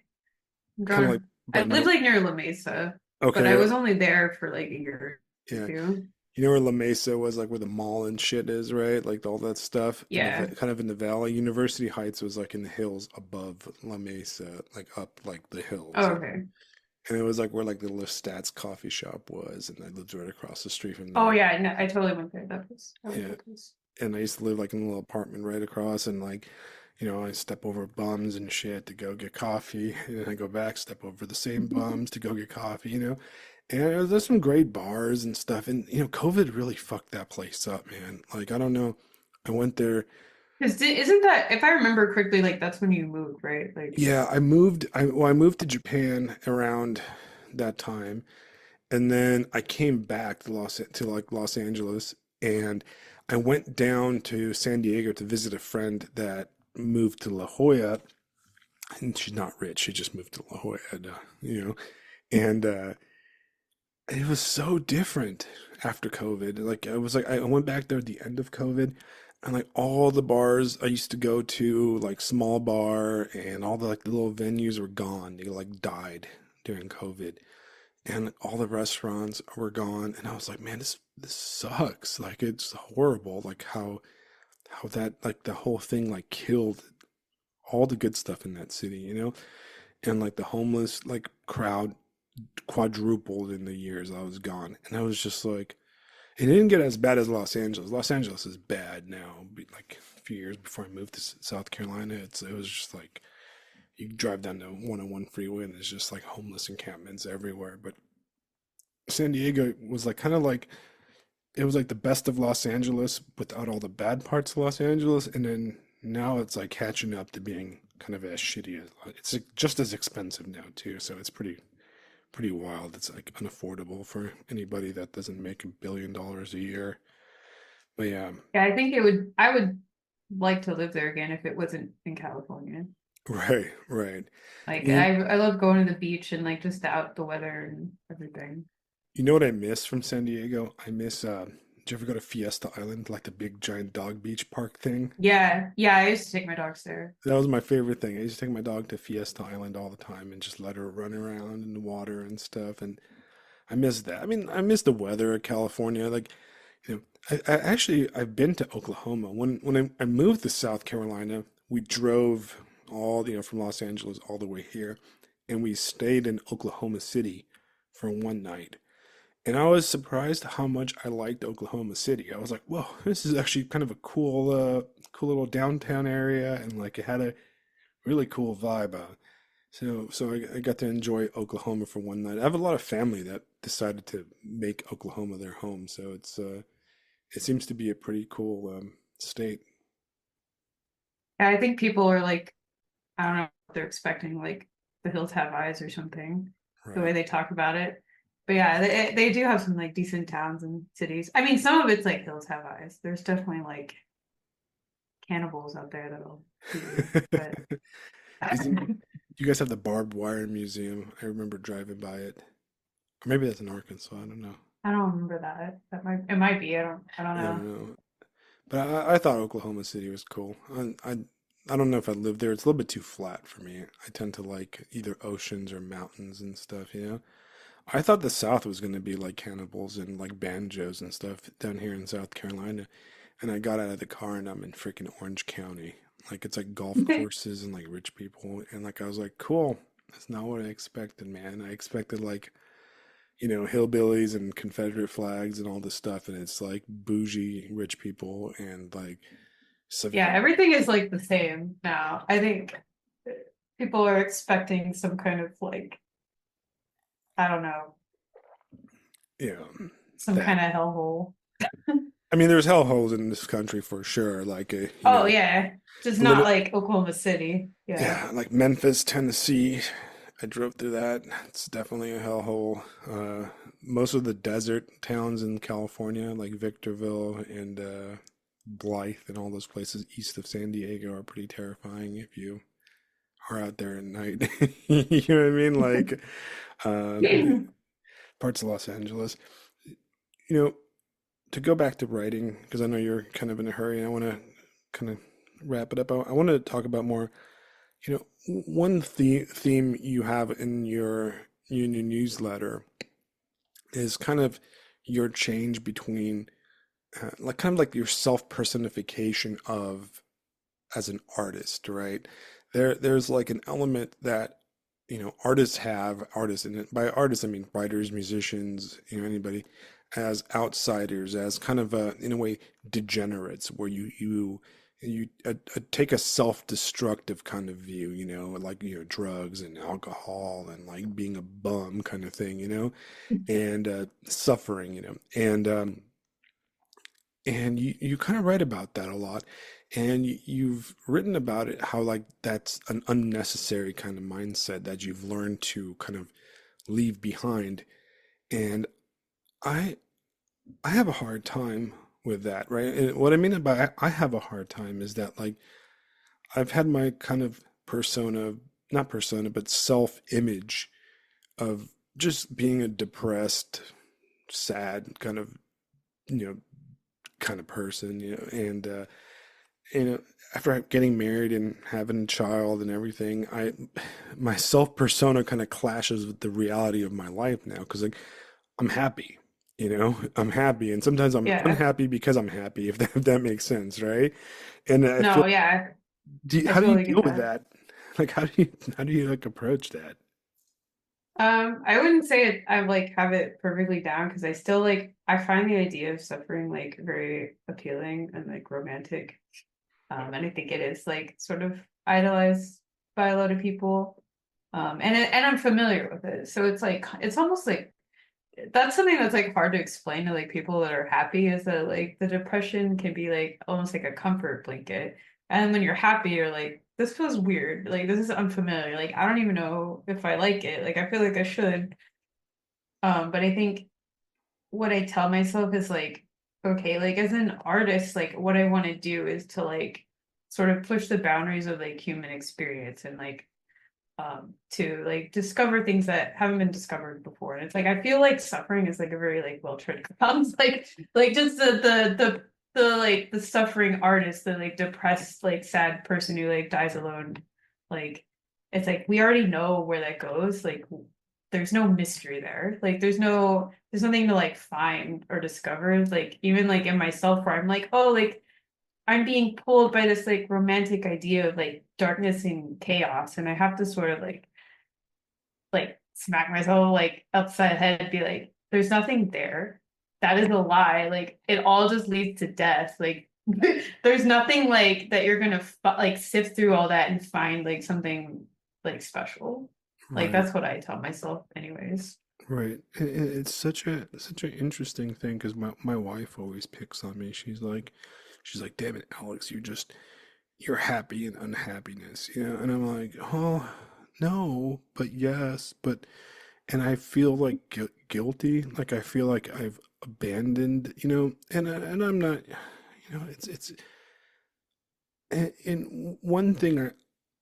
I'm Kind of like drawing. I by live no, like near La Mesa, but I okay, was only there for like a year or yeah, two. You know where La Mesa was, like where the mall and shit is, right? Like all that stuff in the Yeah. kind of in the valley. University Heights was like in the hills above La Mesa, like up like the Oh, hills. okay. And it was like where like the Lestats coffee shop was, and I lived right across the street from Oh there. yeah, no, I totally went there. That was I like Yeah, that place. and I used to live like in a little apartment right across, and like, I step over bums and shit to go get coffee, and then I go back, step over the same bums to go get coffee, And there's some great bars and stuff, and COVID really fucked that place up, man. Like I don't know, I went there. Because isn't that, if I remember correctly, like that's when you moved, right? Like, Yeah, I moved. I moved to Japan around that time, and then I came back to Los Angeles, and I went down to San Diego to visit a friend that moved to La Jolla, and she's not rich. She just moved to La Jolla, and it was so different after COVID. Like I went back there at the end of COVID, and like all the bars I used to go to, like Small Bar and all the like the little venues were gone. They like died during COVID, and all the restaurants were gone. And I was like, man, this sucks. Like it's horrible. Like how that like the whole thing like killed all the good stuff in that city. And like the homeless like crowd quadrupled in the years I was gone. And I was just like, it didn't get as bad as Los Angeles. Los Angeles is bad now. Like a few years before I moved to South Carolina, it was just like you drive down the 101 freeway and there's just like homeless encampments everywhere. But San Diego was like kind of like it was like the best of Los Angeles without all the bad parts of Los Angeles, and then now it's like catching up to being kind of as shitty as it's like just as expensive now too. So it's pretty wild. It's like unaffordable for anybody that doesn't make $1 billion a year. But yeah, yeah, I would like to live there again if it wasn't in California. right, right. Like You, I love going to the beach and like just out the weather and everything. you know what I miss from San Diego? I miss. Did you ever go to Fiesta Island, like the big giant dog beach park thing? Yeah, yeah, I used to take my dogs there. That was my favorite thing. I used to take my dog to Fiesta Island all the time and just let her run around in the water and stuff. And I miss that. I mean, I miss the weather of California. Like, I've been to Oklahoma. When I moved to South Carolina, we drove all, from Los Angeles all the way here, and we stayed in Oklahoma City for one night. And I was surprised how much I liked Oklahoma City. I was like, whoa, this is actually kind of a cool little downtown area, and like it had a really cool vibe. So I got to enjoy Oklahoma for one night. I have a lot of family that decided to make Oklahoma their home, so it seems to be a pretty cool state. Yeah, I think people are like, I don't know what they're expecting, like the hills have eyes or something, the way Right. they talk about it. But yeah, they do have some like decent towns and cities. I mean, some of it's like hills have eyes. There's definitely like cannibals out there that'll eat you. But Isn't you guys have the barbed wire museum? I remember driving by it. Or maybe that's in Arkansas. I don't know. I don't remember that. It might be. I don't I know. don't know. But I thought Oklahoma City was cool. I don't know if I'd live there. It's a little bit too flat for me. I tend to like either oceans or mountains and stuff. I thought the South was going to be like cannibals and like banjos and stuff down here in South Carolina. And I got out of the car and I'm in freaking Orange County. Like it's like golf courses and like rich people. And like I was like, cool. That's not what I expected, man. I expected like, hillbillies and Confederate flags and all this stuff. And it's like bougie rich people and like Yeah, civ everything is like the same now. I think people are expecting some kind of like, I don't know, you know, some that kind of hellhole. I mean, there's hellholes in this country for sure. Like, Oh yeah, just a not little, like Oklahoma City. Yeah. yeah, like Memphis, Tennessee. I drove through that. It's definitely a hellhole. Most of the desert towns in California, like Victorville and Blythe and all those places east of San Diego, are pretty terrifying if you are out there at night. You know what I mean? Like, uh, parts of Los Angeles. You know, to go back to writing, because I know you're kind of in a hurry, and I want to kind of wrap it up. I want to talk about more. One theme you have in your newsletter is kind of your change between like kind of like your self-personification of as an artist, right? There's like an element that artists have artists, and by artists I mean writers, musicians, anybody, as outsiders, as kind of in a way degenerates, where you take a self-destructive kind of view, like drugs and alcohol and like being a bum kind of thing, and suffering, and you kind of write about that a lot, and you've written about it, how like that's an unnecessary kind of mindset that you've learned to kind of leave behind. And I I have a hard time with that, right? And what I mean by I have a hard time is that like I've had my kind of persona, not persona, but self-image of just being a depressed, sad kind of, you know, kind of person, and after getting married and having a child and everything, my self persona kind of clashes with the reality of my life now, because like I'm happy, I'm happy, and sometimes I'm Yeah. unhappy because I'm happy, if that makes sense, right? And I feel, No, yeah, I how do you totally get deal with that. that? Like, how do you like approach that? I wouldn't say it, I like have it perfectly down because I still like I find the idea of suffering like very appealing and like romantic. And I think it is like sort of idolized by a lot of people. And I'm familiar with it. So it's like it's almost like that's something that's like hard to explain to like people that are happy, is that like the depression can be like almost like a comfort blanket. And when you're happy, you're like, this feels weird. Like this is unfamiliar. Like I don't even know if I like it. Like I feel like I should. But I think what I tell myself is like, okay, like as an artist, like what I want to do is to like sort of push the boundaries of like human experience and like to like discover things that haven't been discovered before. And it's like I feel like suffering is like a very like well tread ground. Like just the like the suffering artist, the like depressed, like sad person who like dies alone. Like it's like we already know where that goes. Like there's no mystery there. Like there's nothing to like find or discover. Like even like in myself where I'm like, oh, like I'm being pulled by this like romantic idea of like darkness and chaos, and I have to sort of like smack myself like upside the head and be like, there's nothing there. That is a lie. Like it all just leads to death. Like there's nothing like that you're gonna like sift through all that and find like something like special. Like Right. that's what I tell myself, anyways. Right. It's such an interesting thing, because my wife always picks on me. She's like, damn it, Alex, you're happy in unhappiness, And I'm like, oh, no, but yes, and I feel like guilty, like I feel like I've abandoned, and I'm not, and one thing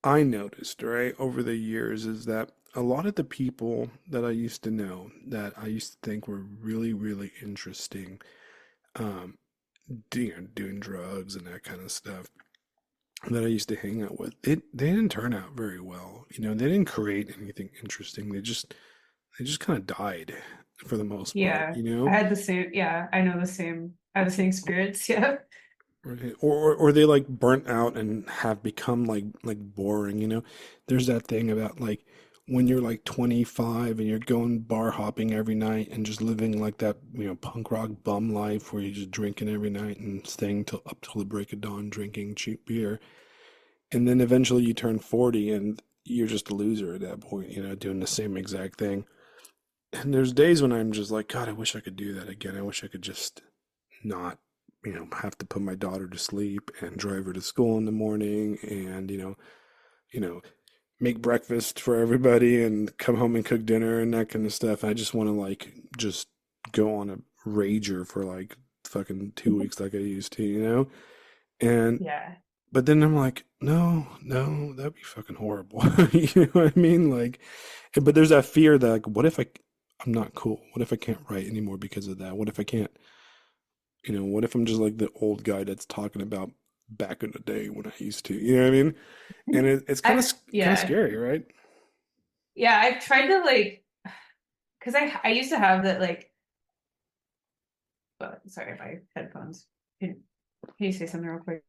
I noticed, right, over the years is that a lot of the people that I used to know, that I used to think were really, really interesting, um, doing drugs and that kind of stuff, that I used to hang out with, they didn't turn out very well. They didn't create anything interesting. They just kind of died for the most part, Yeah. I had the same, yeah, I know the same, I had the same experience. Yeah. Right. Or they like burnt out and have become like boring, There's that thing about like when you're like 25 and you're going bar hopping every night and just living like that, punk rock bum life, where you're just drinking every night and staying till up till the break of dawn drinking cheap beer. And then eventually you turn 40 and you're just a loser at that point, doing the same exact thing. And there's days when I'm just like, God, I wish I could do that again. I wish I could just not, have to put my daughter to sleep and drive her to school in the morning, and, you know, make breakfast for everybody and come home and cook dinner and that kind of stuff. I just want to like just go on a rager for like fucking 2 weeks like I used to, And Yeah. but then I'm like, no, no, that'd be fucking horrible. You know what I mean? Like, but there's that fear that like, what if I'm not cool? What if I can't write anymore because of that? What if I can't, what if I'm just like the old guy that's talking about back in the day when I used to, you know what I mean? And it's kind of kind of Yeah. scary, right? Yeah, I've tried to like because I used to have that like But sorry, my headphones. Can, can you say something real quick?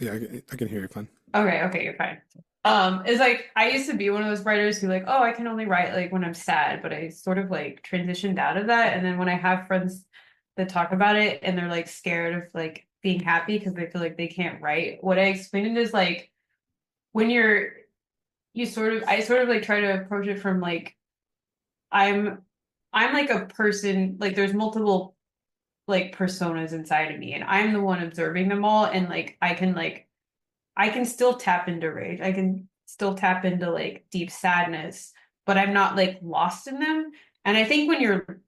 Yeah, I can hear you fine. Okay, okay, you're fine. It's like I used to be one of those writers who like, oh, I can only write like when I'm sad, but I sort of like transitioned out of that. And then when I have friends that talk about it and they're like scared of like being happy because they feel like they can't write, what I explain it is like when I sort of like try to approach it from like I'm I'm like a person, like there's multiple like personas inside of me and I'm the one observing them all and like I can still tap into rage. I can still tap into like deep sadness, but I'm not like lost in them. And I think when you're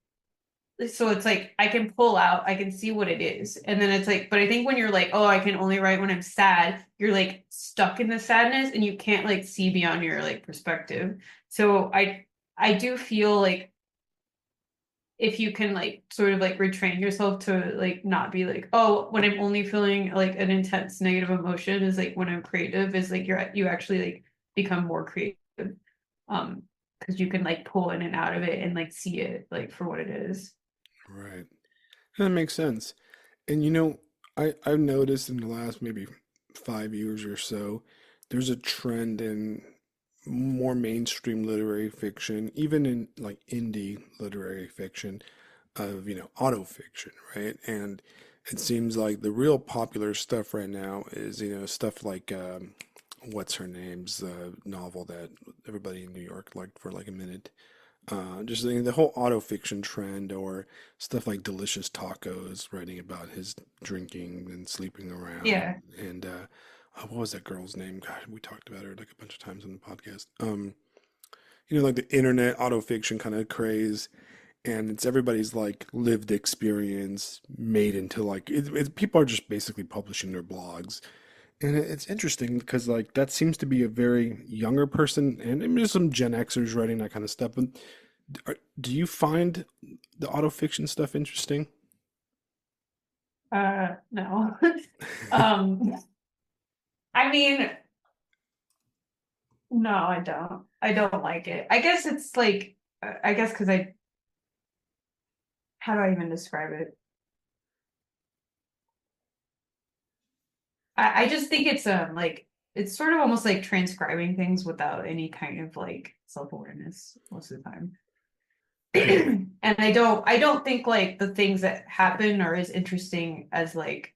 so it's like I can pull out, I can see what it is. And then it's like, but I think when you're like, oh, I can only write when I'm sad, you're like stuck in the sadness and you can't like see beyond your like perspective. So I do feel like if you can like sort of like retrain yourself to like not be like, oh, when I'm only feeling like an intense negative emotion is like when I'm creative is like you actually like become more creative. Um, because you can like pull in and out of it and like see it like for what it is. Right. That makes sense. And I've noticed in the last maybe 5 years or so, there's a trend in more mainstream literary fiction, even in like indie literary fiction, of autofiction, right? And it seems like the real popular stuff right now is stuff like what's her name's novel that everybody in New York liked for like a minute. Just the whole autofiction trend, or stuff like Delicious Tacos writing about his drinking and sleeping around, Yeah. and what was that girl's name? God, we talked about her like a bunch of times on the podcast. Like the internet autofiction kind of craze, and it's everybody's like lived experience made into like people are just basically publishing their blogs, and it's interesting because like that seems to be a very younger person, and I mean, there's some Gen Xers writing that kind of stuff. But do you find the autofiction stuff interesting? No. Um, I mean, no, I don't. I don't like it. I guess it's like I guess because I how do I even describe it? I just think it's like it's sort of almost like transcribing things without any kind of like self-awareness most of the time. Right. And I don't think like the things that happen are as interesting as like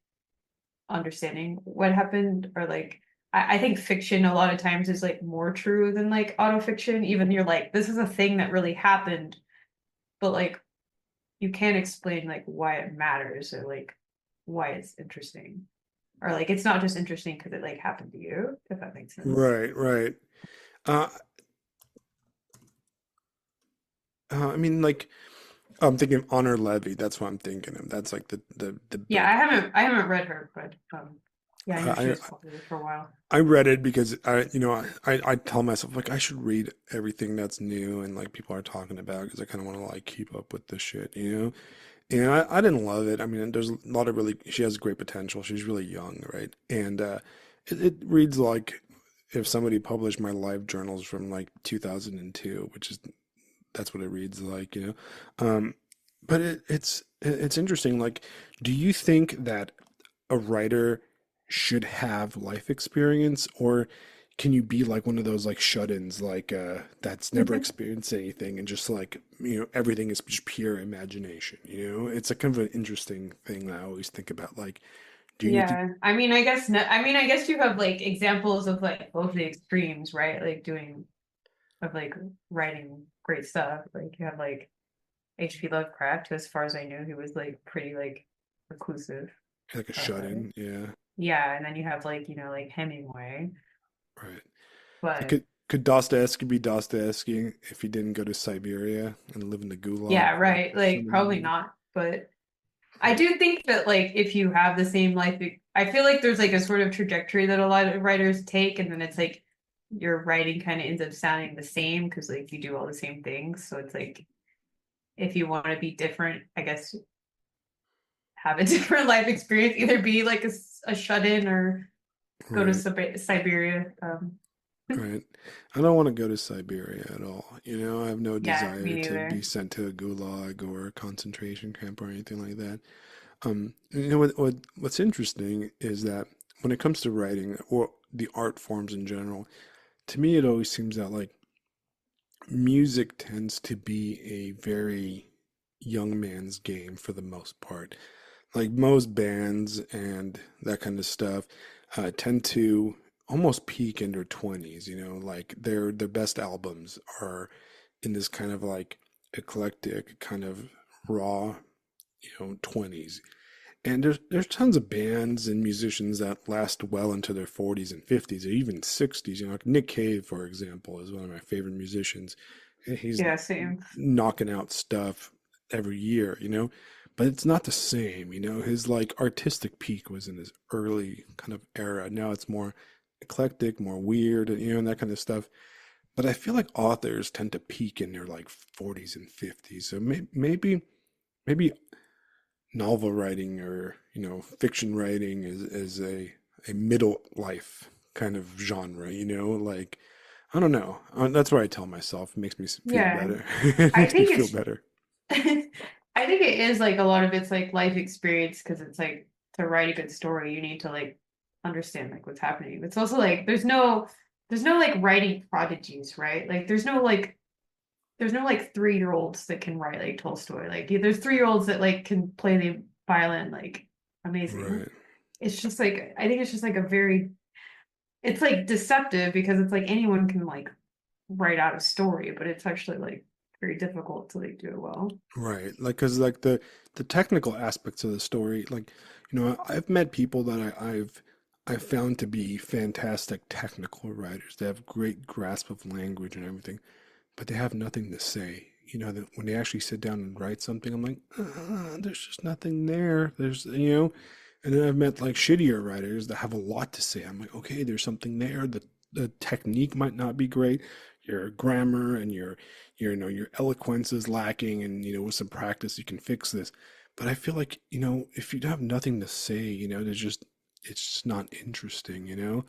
understanding what happened or like I think fiction a lot of times is like more true than like autofiction. Even you're like, this is a thing that really happened, but like you can't explain like why it matters or like why it's interesting. Or like it's not just interesting because it like happened to you, if that makes sense. Right, right. Uh, I mean, like, I'm thinking of Honor Levy. That's what I'm thinking of. That's like the Yeah, book. I haven't read her, but yeah, I know she I was popular for a while. I read it because I tell myself like I should read everything that's new and like people are talking about, because I kind of want to like keep up with the shit. And I didn't love it. I mean, there's a lot of really, she has great potential. She's really young, right? And it reads like if somebody published my life journals from like 2002, which is, that's what it reads like. But it's interesting. Like, do you think that a writer should have life experience, or can you be like one of those like shut-ins, like that's never experienced anything and just like everything is just pure imagination. It's a kind of an interesting thing that I always think about. Like, do you need to? Yeah, I mean, I guess I mean, I guess you have like examples of like both the extremes, right? Like doing of like writing great stuff. Like you have like H.P. Lovecraft, who, as far as I knew, he was like pretty like reclusive. Like a Uh, shut-in? Yeah, yeah, and then you have like, you know, like Hemingway. right. Like, But could Dostoevsky be Dostoevsky if he didn't go to Siberia and live in the gulag yeah, for like right. so Like many probably years? not. But I do think that like if you have the same life, I feel like there's like a sort of trajectory that a lot of writers take, and then it's like your writing kind of ends up sounding the same because like you do all the same things. So it's like if you want to be different, I guess have a different life experience, either be like a shut-in or go to Right. Siberia. Right. I don't want to go to Siberia at all. I have no Yeah, me desire to be neither. sent to a gulag or a concentration camp or anything like that. What's interesting is that when it comes to writing or the art forms in general, to me it always seems that like music tends to be a very young man's game for the most part. Like most bands and that kind of stuff tend to almost peak in their 20s, like their best albums are in this kind of like eclectic kind of raw, 20s. And there's tons of bands and musicians that last well into their 40s and 50s or even 60s. Like Nick Cave, for example, is one of my favorite musicians. And he's Yeah, same. knocking out stuff every year, but it's not the same. His like artistic peak was in his early kind of era. Now it's more eclectic, more weird, and that kind of stuff. But I feel like authors tend to peak in their like 40s and 50s. So maybe novel writing or fiction writing is a middle life kind of genre, like I don't know. That's what I tell myself. It makes me feel Yeah. better. It I makes me think feel it's better. I think it is like a lot of it's like life experience because it's like to write a good story, you need to like understand like what's happening. It's also like there's no like writing prodigies, right? Like there's no like 3-year-olds that can write like Tolstoy. Like there's 3-year-olds that like can play the violin like amazing. Right. It's just like I think it's just like a very it's like deceptive because it's like anyone can like write out a story, but it's actually like very difficult to like do it well. Right. Like, cause like the technical aspects of the story, like, I've met people that I've found to be fantastic technical writers. They have great grasp of language and everything, but they have nothing to say. That when they actually sit down and write something, I'm like, there's just nothing there. And then I've met like shittier writers that have a lot to say. I'm like, okay, there's something there. The technique might not be great. Your grammar and your eloquence is lacking, and with some practice you can fix this. But I feel like, if you have nothing to say, it's just not interesting,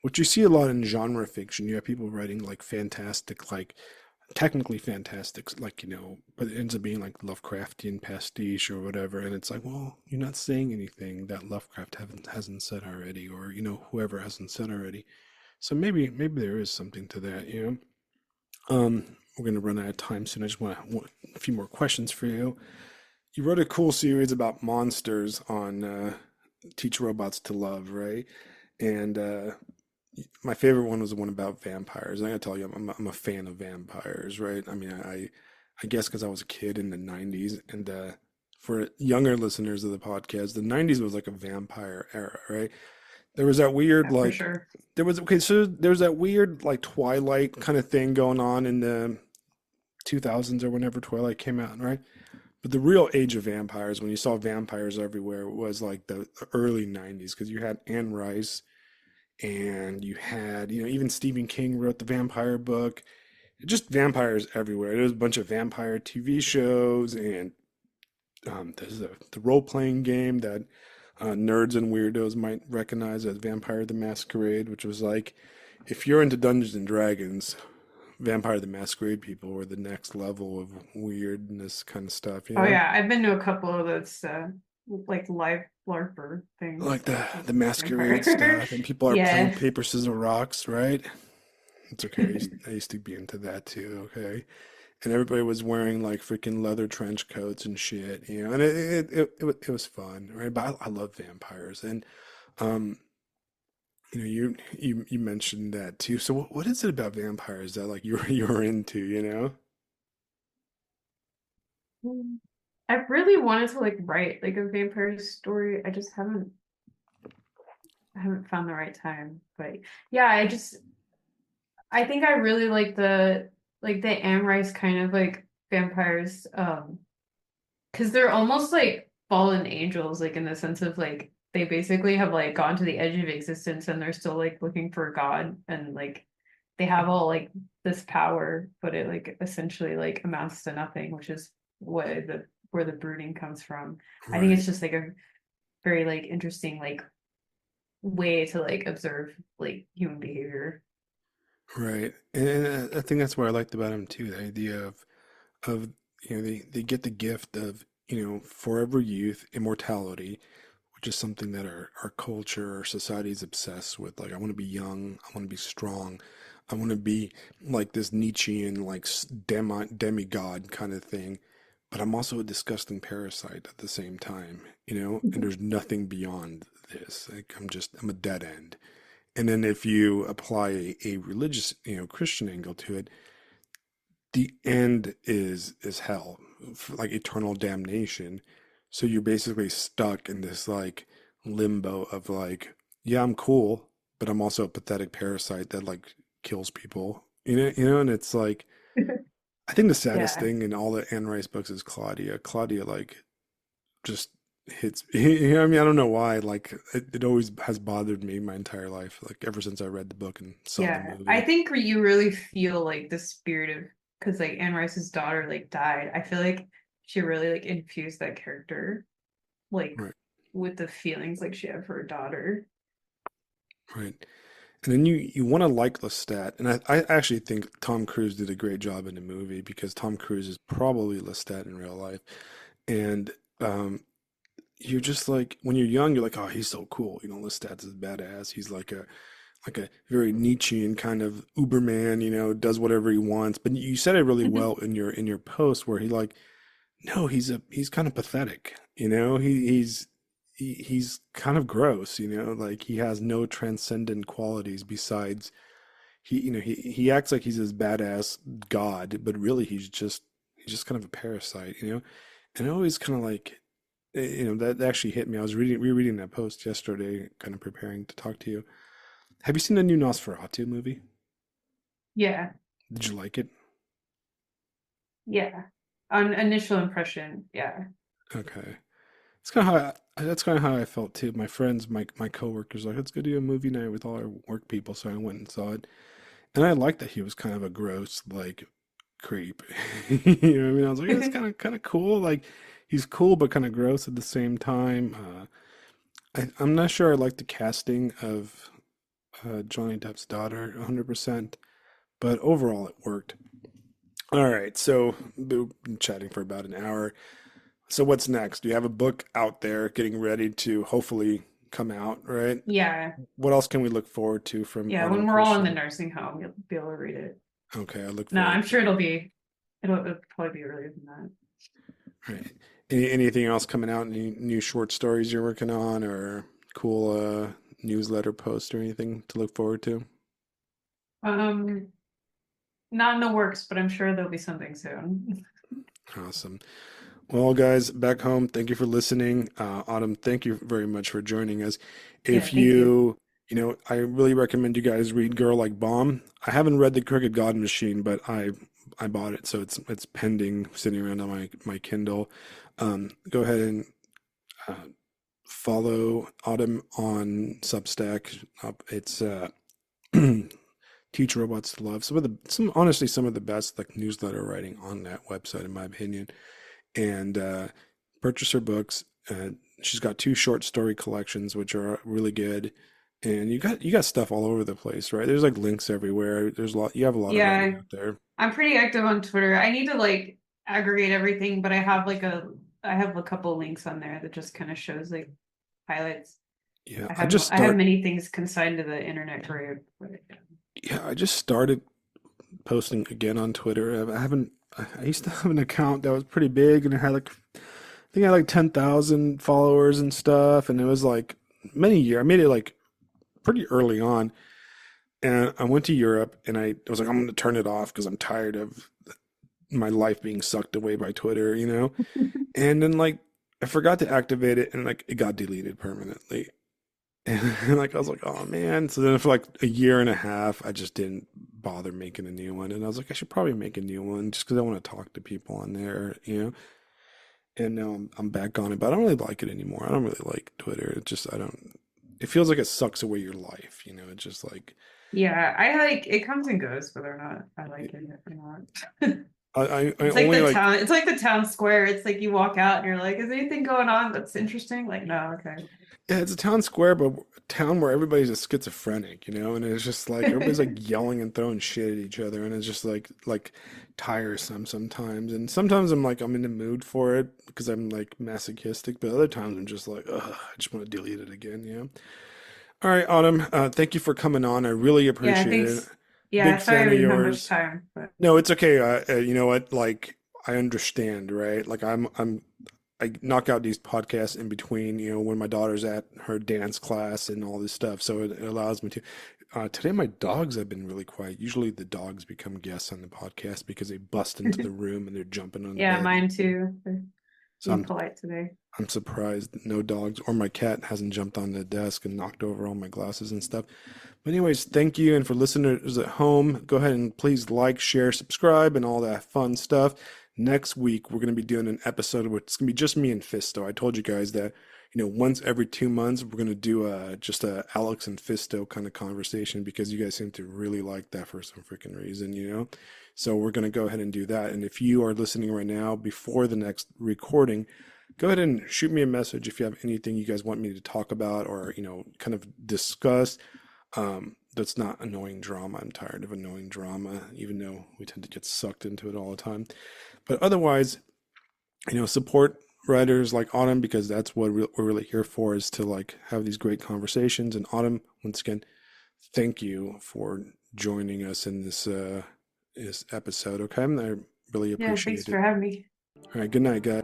What you see a lot in genre fiction, you have people writing like fantastic, like technically fantastic, like, but it ends up being like Lovecraftian pastiche or whatever. And it's like, well, you're not saying anything that Lovecraft hasn't said already, or, whoever hasn't said already. So maybe there is something to that. We're gonna run out of time soon. I just want a few more questions for you. You wrote a cool series about monsters on Teach Robots to Love, right? And my favorite one was the one about vampires. I gotta tell you, I'm a fan of vampires, right? I mean, I guess because I was a kid in the '90s, and for younger listeners of the podcast, the '90s was like a vampire era, right? There was that weird Yeah, for like sure. there was okay, so there was that weird like Twilight kind of thing going on in the 2000s or whenever Twilight came out, right? But the real age of vampires, when you saw vampires everywhere, was like the early '90s because you had Anne Rice and you had, even Stephen King wrote the vampire book. Just vampires everywhere. There was a bunch of vampire TV shows, and there's the role playing game that nerds and weirdos might recognize as Vampire the Masquerade, which was like, if you're into Dungeons and Dragons, Vampire the Masquerade people were the next level of weirdness kind of stuff, Oh yeah, I've been to a couple of those like live LARPer things, like the like the masquerade vampire. stuff, and people are playing Yeah. paper scissors rocks, right? It's okay. I used to be into that too. Okay, and everybody was wearing like freaking leather trench coats and shit, and it was fun, right? But I love vampires, and um, you mentioned that too. So what is it about vampires that like you're into, I really wanted to like write like a vampire story. I just haven't found the right time. But yeah, I think I really like the Amrice kind of like vampires. Because they're almost like fallen angels, like in the sense of like they basically have like gone to the edge of existence and they're still like looking for God and like they have all like this power, but it like essentially like amounts to nothing, which is what the where the brooding comes from. I think Right, it's just like a very like interesting like way to like observe like human behavior. right, and I think that's what I liked about him too. The idea of they get the gift of forever youth, immortality, which is something that our culture, our society is obsessed with. Like, I want to be young, I want to be strong, I want to be like this Nietzschean, like demigod kind of thing. But I'm also a disgusting parasite at the same time, and there's nothing beyond this. Like, I'm a dead end. And then if you apply a religious, Christian angle to it, the end is hell, like eternal damnation. So you're basically stuck in this like limbo of like, yeah, I'm cool, but I'm also a pathetic parasite that like kills people. And it's like I think the saddest Yeah. thing in all the Anne Rice books is Claudia. Claudia like just hits. I mean, I don't know why. Like it always has bothered me my entire life. Like ever since I read the book and saw the Yeah. I movie. think you really feel like the spirit of because like Anne Rice's daughter like died. I feel like she really like infused that character like Right, with the feelings like she had for her daughter. right. And then you want to like Lestat, and I actually think Tom Cruise did a great job in the movie because Tom Cruise is probably Lestat in real life, and you're just like when you're young, you're like, oh, he's so cool, Lestat's a badass. He's like a very Nietzschean kind of Uberman, does whatever he wants. But you said it really well in your post where he like, no, he's kind of pathetic, he's kind of gross, like he has no transcendent qualities besides he acts like he's this badass god, but really he's just kind of a parasite. And I always kind of like that actually hit me. I was rereading that post yesterday, kind of preparing to talk to you. Have you seen the new Nosferatu movie? Yeah. Did you like it? Yeah. On initial impression, yeah. Okay. It's kind of how that's kind of how I felt too. My friends, my coworkers, like, let's go do a movie night with all our work people. So I went and saw it, and I liked that he was kind of a gross like creep. You know what I mean? I was like, that's kind of cool. Like he's cool but kind of gross at the same time. I'm not sure I like the casting of Johnny Depp's daughter 100%, but overall it worked. All right, so we've been chatting for about an hour. So what's next? You have a book out there getting ready to hopefully come out, right? Yeah. What else can we look forward to from Yeah. Autumn When we're all in the Christian? nursing home, you'll be able to read it. Okay, I look No, forward I'm to sure it. it'll probably be earlier than that. Right. Anything else coming out? Any new short stories you're working on or cool newsletter posts or anything to look forward to? Um, Not in the works, but I'm sure there'll be something soon. Awesome. Well, guys, back home, thank you for listening. Autumn, thank you very much for joining us. Yeah, If thank you. I really recommend you guys read Girl Like Bomb. I haven't read The Crooked God Machine, but I bought it, so it's pending, sitting around on my Kindle. Go ahead and uh, follow Autumn on Substack. It's Teach Robots to Love. Some of the best like newsletter writing on that website, in my opinion. And purchase her books. She's got two short story collections, which are really good. And you got stuff all over the place, right? There's like links everywhere. There's a lot. You have a lot of writing Yeah, out there. I'm pretty active on Twitter. I need to like aggregate everything, but I have a couple links on there that just kind of shows like highlights. Yeah, I have many things consigned to the internet grid. I just started posting again on Twitter. I haven't. I used to have an account that was pretty big, and it had like I think I had like 10,000 followers and stuff, and it was like many years. I made it like pretty early on, and I went to Europe, and I was like, I'm going to turn it off because I'm tired of my life being sucked away by Twitter. And then like I forgot to activate it, and like it got deleted permanently. And like I was like, oh man. So then for like a year and a half, I just didn't bother making a new one. And I was like, I should probably make a new one just because I want to talk to people on there. And now I'm back on it, but I don't really like it anymore. I don't really like Twitter. It just I don't. It feels like it sucks away your life. It's just like Yeah, I like it comes and goes whether or not I like it or not. I It's like only the like town. It's like the town square. It's like you walk out and you're like, "Is anything going on that's interesting?" Like, no, yeah, it's a town square, but a town where everybody's a schizophrenic, and it's just like everybody's okay. like yelling and throwing shit at each other, and it's just like tiresome sometimes. And sometimes I'm in the mood for it because I'm like masochistic, but other times I'm just like, ugh, I just want to delete it again. All right, Autumn, thank you for coming on. I really Yeah, appreciate it. thanks. Yeah, Big sorry fan we of didn't have much yours. time, but No, it's okay. You know what? Like, I understand, right? Like, I knock out these podcasts in between, when my daughter's at her dance class and all this stuff. So it allows me to. Today, my dogs have been really quiet. Usually, the dogs become guests on the podcast because they bust into the room and they're jumping on the yeah, bed. mine too. They're So being polite today. I'm surprised that no dogs or my cat hasn't jumped on the desk and knocked over all my glasses and stuff. But anyways, thank you. And for listeners at home, go ahead and please like, share, subscribe, and all that fun stuff. Next week, we're going to be doing an episode where it's going to be just me and Fisto. I told you guys that, once every 2 months, we're going to do just a Alex and Fisto kind of conversation because you guys seem to really like that for some freaking reason. So we're going to go ahead and do that. And if you are listening right now before the next recording, go ahead and shoot me a message if you have anything you guys want me to talk about or, kind of discuss. That's not annoying drama. I'm tired of annoying drama, even though we tend to get sucked into it all the time. But otherwise, support writers like Autumn because that's what we're really here for is to like have these great conversations. And Autumn, once again, thank you for joining us in this episode. Okay, I really Yeah, thanks appreciate for it. having me. All right, good night, guys.